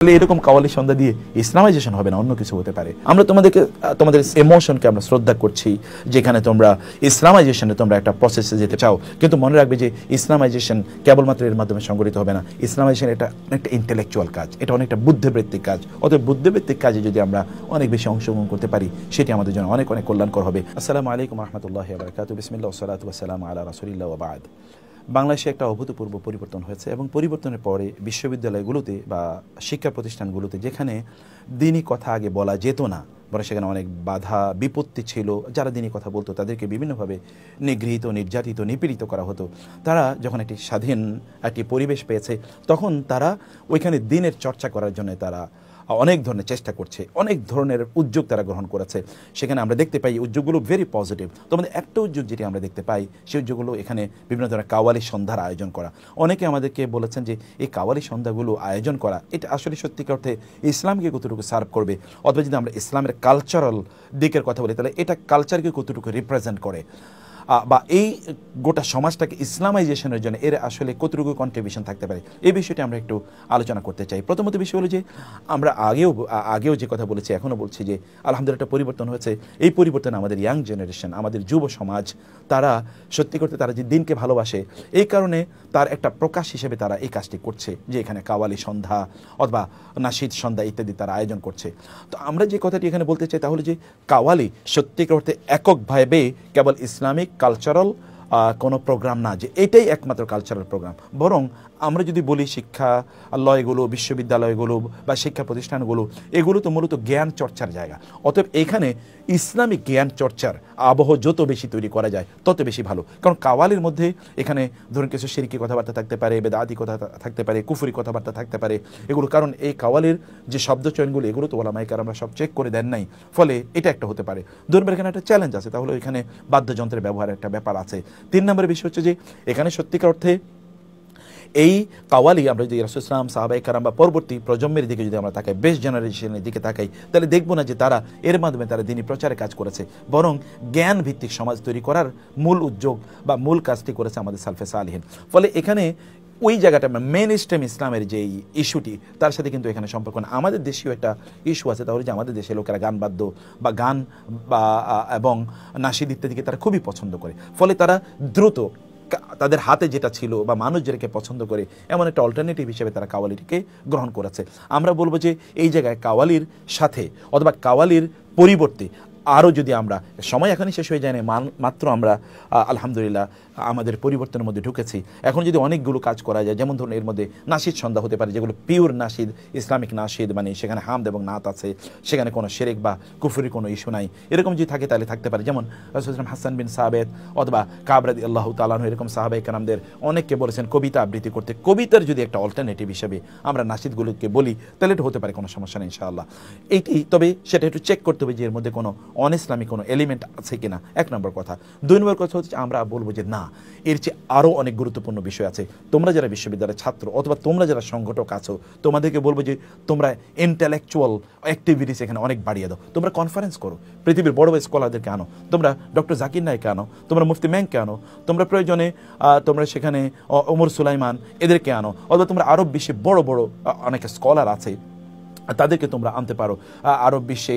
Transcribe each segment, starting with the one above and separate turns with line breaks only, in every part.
এরকম কাওয়ালি সন্ধ্যা দিয়ে ইসলামাইজেশন হবে না, অন্য কিছু হতে পারে। আমরা তোমাদের ইমোশনকে আমরা শ্রদ্ধা করছি, যেখানে তোমরা ইসলামাইজেশনে তোমরা একটা প্রসেসে যেতে চাও, কিন্তু মনে রাখবে যে ইসলামাইজেশন কেবলমাত্র এর মাধ্যমে সংগঠিত হবে না। ইসলামাইজেশন এটা অনেকটা ইন্টেলেকচুয়াল কাজ, এটা অনেকটা বুদ্ধিবৃত্তিক কাজ। অতএব বুদ্ধিবৃত্তিক কাজে যদি আমরা অনেক বেশি অংশগ্রহণ করতে পারি, সেটি আমাদের জন্য অনেক অনেক কল্যাণকর হবে। আসসালামু আলাইকুম রহমতুল্লাহি ওয়া বারাকাতুহু। বিসমিল্লাহ ওয়া সালাতু ওয়া সালামু আলা রাসূলিল্লাহ ওয়া বা'দ। বাংলাদেশে একটা অভূতপূর্ব পরিবর্তন হয়েছে এবং পরিবর্তনের পরে বিশ্ববিদ্যালয়গুলোতে বা শিক্ষা প্রতিষ্ঠানগুলোতে যেখানে দিনী কথা আগে বলা যেত না, বরং সেখানে অনেক বাধা বিপত্তি ছিল, যারা দিনী কথা বলতো তাদেরকে বিভিন্নভাবে নিগৃহীত, নির্যাতিত, নিপীড়িত করা হতো। তারা যখন একটি স্বাধীন একটি পরিবেশ পেয়েছে, তখন তারা ওইখানে দিনের চর্চা করার জন্য তারা অনেক ধরনের চেষ্টা করছে, অনেক ধরনের উদ্যোগ তারা গ্রহণ করেছে। সেখানে আমরা দেখতে পাই উদ্যোগগুলো ভেরি পজিটিভ। তোমাদের একটা উদ্যোগ যেটি আমরা দেখতে পাই, সেই উদ্যোগগুলো এখানে বিভিন্ন ধরনের কাওয়ালি সন্ধ্যার আয়োজন করা। অনেকে আমাদেরকে বলেছেন যে এই কাওয়ালি সন্ধ্যাগুলো আয়োজন করা এটা আসলে সত্যিকার অর্থে ইসলামকে কতটুকু সার্ভ করবে, অথবা যদি আমরা ইসলামের কালচারাল দিকের কথা বলি, তাহলে এটা কালচারকে কতটুকু রিপ্রেজেন্ট করে, বা এই গোটা সমাজটাকে ইসলামাইজেশনের জন্য এর আসলে কতটুকু কন্ট্রিবিউশন থাকতে পারে, এই বিষয়টি আমরা একটু আলোচনা করতে চাই। প্রথমত বিষয় হলো যে আমরা আগেও যে কথা বলেছি, এখনও বলছি যে আলহামদুলিল্লাহ একটা পরিবর্তন হয়েছে। এই পরিবর্তন আমাদের ইয়াং জেনারেশন, আমাদের যুব সমাজ, তারা সত্যি করতে তারা যে দিনকে ভালোবাসে, এই কারণে তার একটা প্রকাশ হিসেবে তারা এই কাজটি করছে, যে এখানে কাওয়ালি সন্ধ্যা অথবা নাশিদ সন্ধ্যা ইত্যাদি তারা আয়োজন করছে। তো আমরা যে কথাটি এখানে বলতে চাই তাহলে যে কাওয়ালি সত্যিকার অর্থে এককভাবে কেবল ইসলামিক কালচারাল কোনো প্রোগ্রাম না, যে এটাই একমাত্র কালচারাল প্রোগ্রাম। বরং আমরা যদি বলি শিক্ষালয়গুলো, বিশ্ববিদ্যালয়গুলো বা শিক্ষা প্রতিষ্ঠানগুলো, এগুলো তো মূলত জ্ঞান চর্চার জায়গা। অতএব এখানে ইসলামিক জ্ঞান চর্চার আবহ যত বেশি তৈরি করা যায় তত বেশি ভালো। কারণ কাওয়ালির মধ্যে এখানে ধরুন কিছু শিরকি কথাবার্তা থাকতে পারে, বেদাতি কথা থাকতে পারে, কুফরি কথাবার্তা থাকতে পারে, এগুলো কারণ এই কাওয়ালির যে শব্দচয়নগুলো, এগুলো তো ওলামায়ে কেরামরা সব চেক করে দেন নাই, ফলে এটা একটা হতে পারে। ধরুন এখানে একটা চ্যালেঞ্জ আছে, তাহলে এখানে বাদ্যযন্ত্রের ব্যবহারের একটা ব্যাপার আছে। 3 নম্বরের বিষয় হচ্ছে যে এখানে সত্যিকার অর্থে এই কাওয়ালি আমরা যদি রাসূল সাল্লাল্লাহু আলাইহি ওয়াসাল্লাম, সাহাবায়ে কেরাম বা পরবর্তী প্রজন্মের দিকে যদি আমরা তাকাই, বেস্ট জেনারেশনের দিকে তাকাই, তাহলে দেখব না যে তারা এর মাধ্যমে তারা দিনী প্রচারে কাজ করেছে, বরং জ্ঞান ভিত্তিক সমাজ তৈরি করার মূল উদ্যোগ বা মূল কাজটি করেছে আমাদের সালফে সালিহিন। ফলে এখানে ওই জায়গাটা মেন স্ট্রিম ইসলামের যে ইস্যুটি, তার সাথে কিন্তু এখানে সম্পর্ক না। আমাদের দেশীয় একটা ইস্যু আছে, তাহলে যে আমাদের দেশের লোকেরা গান বাদ্য বা গান বা এবং নাশিদ ইত্যাদিকে তারা খুবই পছন্দ করে। ফলে তারা দ্রুত তাদের হাতে যেটা ছিল বা মানুষ যেটাকে পছন্দ করে, এমন একটা অল্টারনেটিভ হিসেবে তারা কাওয়ালিটিকে গ্রহণ করেছে। আমরা বলবো যে এই জায়গায় কাওয়ালির সাথে অথবা কাওয়ালির পরিবর্তে আরও যদি আমরা, সময় এখনই শেষ হয়ে যায় না, মাত্র আমরা আলহামদুলিল্লাহ আমাদের পরিবর্তনের মধ্যে ঢুকেছি। এখন যদি অনেকগুলো কাজ করা যায়, যেমন ধরুন এর মধ্যে নাশিদ সন্ধ্যা হতে পারে, যেগুলো পিওর নাশিদ, ইসলামিক নাশিদ, মানে সেখানে হামদ এবং নাত আছে, সেখানে কোনো শিরক বা কুফরি কোনো ইস্যু নাই, এরকম যদি থাকে তাহলে থাকতে পারে। যেমন রাসূল হাসান বিন সাবেত অথবা কাব রাদিয়াল্লাহু তাআলা আনহু, এরকম সাহাবায়ে কেরামদের অনেককে বলেছেন কবিতা আবৃত্তি করতে। কবিতার যদি একটা অল্টারনেটিভ হিসেবে আমরা নাশিদগুলোকে বলি, তাহলে এটা হতে পারে, কোনো সমস্যা নেই ইনশাআল্লাহ। এইটি, তবে সেটা একটু চেক করতে হবে যে এর মধ্যে কোনো অনইসলামিক কোনো এলিমেন্ট আছে কিনা, 1 নম্বর কথা। 2 নম্বর কথা হচ্ছে আমরা বলবো যে না, এর চেয়ে আরও অনেক গুরুত্বপূর্ণ বিষয় আছে। তোমরা যারা বিশ্ববিদ্যালয়ের ছাত্র অথবা তোমরা যারা সংগঠক আছো, তোমাদেরকে বলবো যে তোমরা ইন্টেলেকচুয়াল অ্যাক্টিভিটিস এখানে অনেক বাড়িয়ে দাও। তোমরা কনফারেন্স করো, পৃথিবীর বড় বড় স্কলারদেরকে আনো, তোমরা ডক্টর জাকির নায়েককে আনো, তোমরা মুফতি ম্যাংকে আনো, তোমরা প্রয়োজনে তোমরা সেখানে ওমর সুলাইমান এদেরকে আনো, অথবা তোমরা আরব বিশ্বে বড় বড় অনেক স্কলার আছে তাদেরকে তোমরা আনতে পারো। আরব বিশ্বে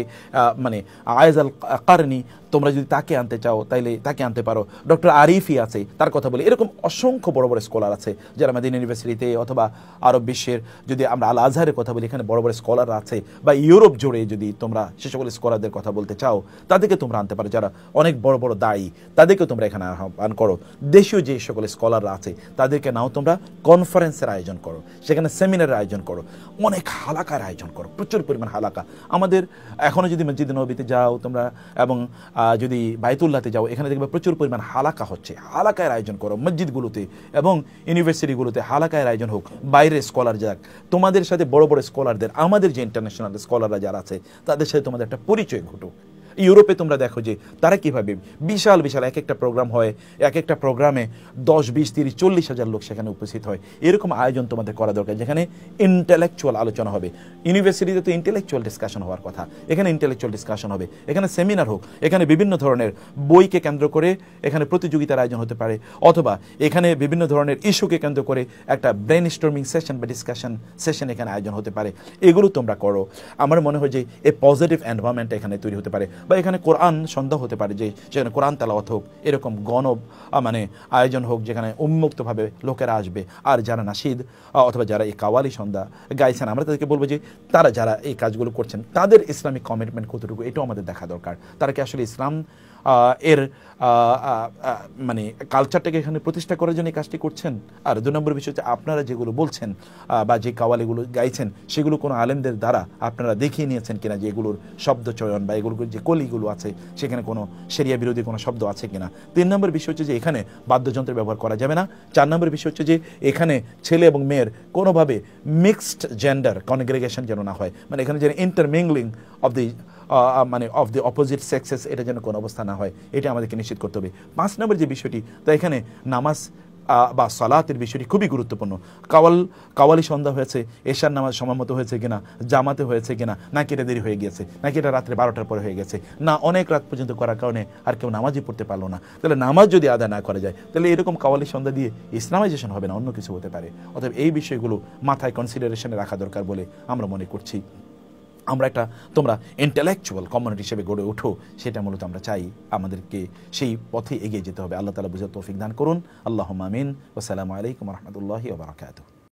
মানে আয়েজ আল কারনি, তোমরা যদি তাকে আনতে চাও তাইলে তাকে আনতে পারো। ডক্টর আরিফি আছে, তার কথা বলি। এরকম অসংখ্য বড় বড় স্কলার আছে যারা মাদিনা ইউনিভার্সিটিতে অথবা আরব বিশ্বের, যদি আমরা আল আজহারের কথা বলি, এখানে বড় বড় স্কলার আছে। বা ইউরোপ জুড়ে যদি তোমরা সে সকল স্কলারদের কথা বলতে চাও, তাদেরকে তোমরা আনতে পারো, যারা অনেক বড় বড় দায়ী, তাদেরকে তোমরা এখানে আহ্বান করো। দেশীয় যে সকল স্কলাররা আছে তাদেরকে নাও, তোমরা কনফারেন্সের আয়োজন করো, সেখানে সেমিনারের আয়োজন করো, অনেক হালাকার আয়োজন করো, প্রচুর পরিমাণ হালাকা। আমাদের এখনও যদি মসজিদে নববীতে যাও তোমরা এবং যদি বাইতুল্লাহতে যাও, এখানে দেখবে প্রচুর পরিমাণ হালাকা হচ্ছে। হালাকার আয়োজন করো মসজিদগুলোতে এবং ইউনিভার্সিটিগুলোতে, হালাকার আয়োজন হোক। বাইরে স্কলার যাক, তোমাদের সাথে বড় বড় স্কলারদের, আমাদের যে ইন্টারন্যাশনাল স্কলাররা যারা আছে তাদের সাথে তোমাদের একটা পরিচয় ঘটুক। ইউরোপে তোমরা দেখো যে তারা কিভাবে বিশাল বিশাল এক একটা প্রোগ্রাম হয়, এক একটা প্রোগ্রামে 10, 20, 30, 40 হাজার লোক সেখানে উপস্থিত হয়। এরকম আয়োজন তোমাদের করা দরকার, যেখানে ইন্টেলেকচুয়াল আলোচনা হবে। ইউনিভার্সিটিতে তো ইন্টেলেকচুয়াল ডিসকাশন হওয়ার কথা, এখানে ইন্টেলেকচুয়াল ডিসকাশন হবে, এখানে সেমিনার হোক, এখানে বিভিন্ন ধরনের বইকে কেন্দ্র করে এখানে প্রতিযোগিতার আয়োজন হতে পারে, অথবা এখানে বিভিন্ন ধরনের ইস্যুকে কেন্দ্র করে একটা ব্রেন স্টর্মিং সেশন বা ডিসকাশন সেশন এখানে আয়োজন হতে পারে। এগুলো তোমরা করো। আমার মনে হয় যে এ পজিটিভ এনভায়রনমেন্ট এখানে তৈরি হতে পারে। বা এখানে কোরআন সন্ধ্যা হতে পারে, যে যেখানে কোরআন তেলাওয়াত হোক, এরকম মানে আয়োজন হোক, যেখানে উন্মুক্তভাবে লোকেরা আসবে। আর যারা নাশিদ অথবা যারা এই কাওয়ালি সন্ধ্যা গাইছেন, আমরা তাদেরকে বলবো যে তারা যারা এই কাজগুলো করছেন তাদের ইসলামিক কমিটমেন্ট কতটুকু, এটাও আমাদের দেখা দরকার। তারা কি আসলে ইসলাম এর মানে কালচারটাকে এখানে প্রতিষ্ঠা করার জন্য এই কাজটি করছেন? আর 2 নম্বর বিষয় হচ্ছে, আপনারা যেগুলো বলছেন বা যে কাওয়ালিগুলো গাইছেন, সেগুলো কোনো আলেমদের দ্বারা আপনারা দেখিয়ে নিয়েছেন কিনা যে এগুলোর শব্দ চয়ন বা এগুলোর যে কলিগুলো আছে সেখানে কোনো শরিয়া বিরোধী কোনো শব্দ আছে কিনা। 3 নম্বর বিষয় হচ্ছে যে এখানে বাদ্যযন্ত্রের ব্যবহার করা যাবে না। 4 নম্বর বিষয় হচ্ছে যে এখানে ছেলে এবং মেয়ের কোনোভাবে মিক্সড জেন্ডার কনগ্রেগেশন যেন না হয়, মানে এখানে যেন ইন্টারমিংলিং অফ দি মানে অফ দি অপোজিট সেক্সেস, এটা যেন কোনো অবস্থা না হয়, এটা আমাদেরকে নিশ্চিত করতে হবে। 5 নম্বর যে বিষয়টি, তা এখানে নামাজ বা সালাতের বিষয়টি খুবই গুরুত্বপূর্ণ। কাওয়ালি সন্ধ্যা হয়েছে, এশার নামাজ সময় মতো হয়েছে কিনা, জামাতে হয়েছে কিনা, নাকি এটা দেরি হয়ে গিয়েছে, নাকি এটা রাত্রে 12টার পরে হয়ে গেছে, না অনেক রাত পর্যন্ত করার কারণে আর কেউ নামাজই পড়তে পারলো না। তাহলে নামাজ যদি আদায় না করা যায়, তাহলে এরকম কাওয়ালি সন্ধ্যা দিয়ে ইসলামাইজেশন হবে না, অন্য কিছু হতে পারে। অতএব এই বিষয়গুলো মাথায় কনসিডারেশনে রাখা দরকার বলে আমরা মনে করছি। আমরা একটা তোমরা ইন্টেলেকচুয়াল কমিউনিটি হিসেবে গড়ে ওঠো, সেটা মূলত আমরা চাই। আমাদেরকে সেই পথে এগিয়ে যেতে হবে। আল্লাহ তাআলা বুঝার তৌফিক দান করুন। আল্লাহুম্মা আমিন। ওয়াসসালামু আলাইকুম ওয়া রাহমাতুল্লাহি ওয়া বারাকাতুহু।